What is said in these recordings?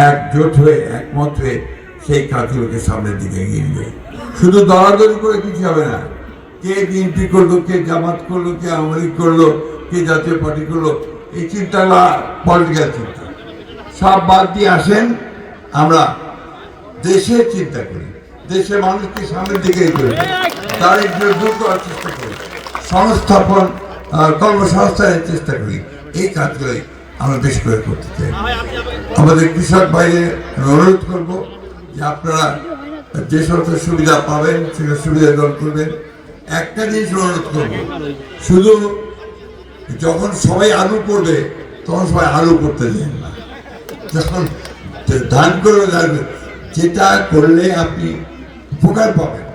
একজোট হয়ে একমত হয়ে সেই কাজগুলোকে সামনের দিকে এগিয়ে নিয়ে যায়। শুধু দরাদরি করে কিছু হবে না। কে বিএনপি করলো, কে জামাত করলো, কে আওয়ামী লীগ করলো, কে জাতীয় পার্টি করলো, এই চিন্তাগুলো পলিটিক্যাল চিন্তা। সব বাদ দিয়ে আসেন, আমরা দেশের চিন্তা করি, দেশের মানুষকে সামনের দিকে করি, তার একটু দূর করার চেষ্টা করি, সংস্থাপন কর্মসংস্থানের চেষ্টা করি। এই কাজগুলোই আমরা বেশ করে করতে চাই। আমাদের কৃষক ভাইদের অনুরোধ করবো যে আপনারা যে সমস্ত সুবিধা পাবেন সেটা সুবিধা গ্রহণ করবেন। একটা জিনিস অনুরোধ করবো, শুধু যখন সবাই আলু করবে তখন সবাই আলু করতে দেন না। যখন ধান করবে যেটা করলে আপনি উপকার পাবেন,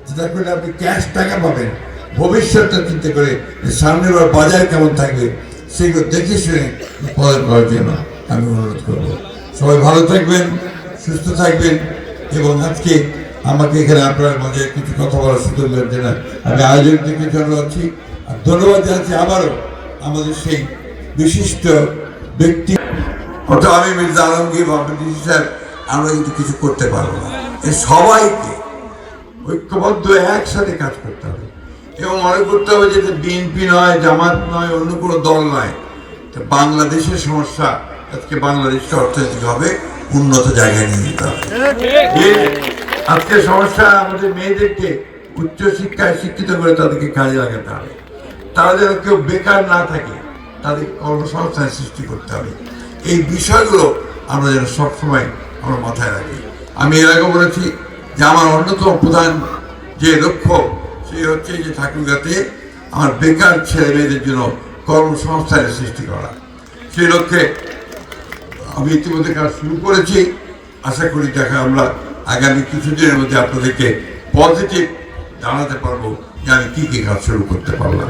যেটা করলে আপনি ক্যাশ টাকা পাবেন, ভবিষ্যৎটা চিন্তা করে সামনের বাজার কেমন থাকবে সেগুলো দেখে শুনে উৎপাদন করার জন্য আমি অনুরোধ করব। সবাই ভালো থাকবেন, সুস্থ থাকবেন। এবং আজকে আমাকে এখানে আপনার মাঝে কিছু কথা বলার সুযোগ দেওয়ার জন্য আমি আয়োজকদেরকে জানাচ্ছি। আর ধন্যবাদ জানাচ্ছি আবারও আমাদের সেই বিশিষ্ট ব্যক্তি অর্থাৎ আমি মির্জা আলমগীর সাহেব। আমরা কিন্তু কিছু করতে পারবো না, সবাইকে ঐক্যবদ্ধ একসাথে কাজ করতে হবে এবং মনে করতে হবে যে বিএনপি নয়, জামাত নয়, অন্য কোনো দল নয়। বাংলাদেশের সমস্যা আজকে বাংলাদেশকে অর্থনৈতিকভাবে উন্নত জায়গায় নিয়ে যেতে হবে। আজকে সমস্যা আমাদের মেয়েদেরকে উচ্চশিক্ষায় শিক্ষিত করে তাদেরকে কাজে লাগাতে হবে। তারা যেন কেউ বেকার না থাকে, তাদের কর্মসংস্থান সৃষ্টি করতে হবে। এই বিষয়গুলো আমরা যেন সবসময় আমরা মাথায় রাখি। আমি এর আগে বলেছি যে আমার অন্যতম প্রধান যে লক্ষ্য সে হচ্ছে যে ঠাকুরগাঁতে আমার বেকার ছেলে মেয়েদের জন্য কর্মসংস্থানের সৃষ্টি করা। সেই লক্ষ্যে আমি ইতিমধ্যে কাজ শুরু করেছি। আশা করি দেখা আমরা আগামী কিছুদিনের মধ্যে আপনাদেরকে পজিটিভ জানাতে পারবো যে আমি কি কাজ শুরু করতে পারলাম।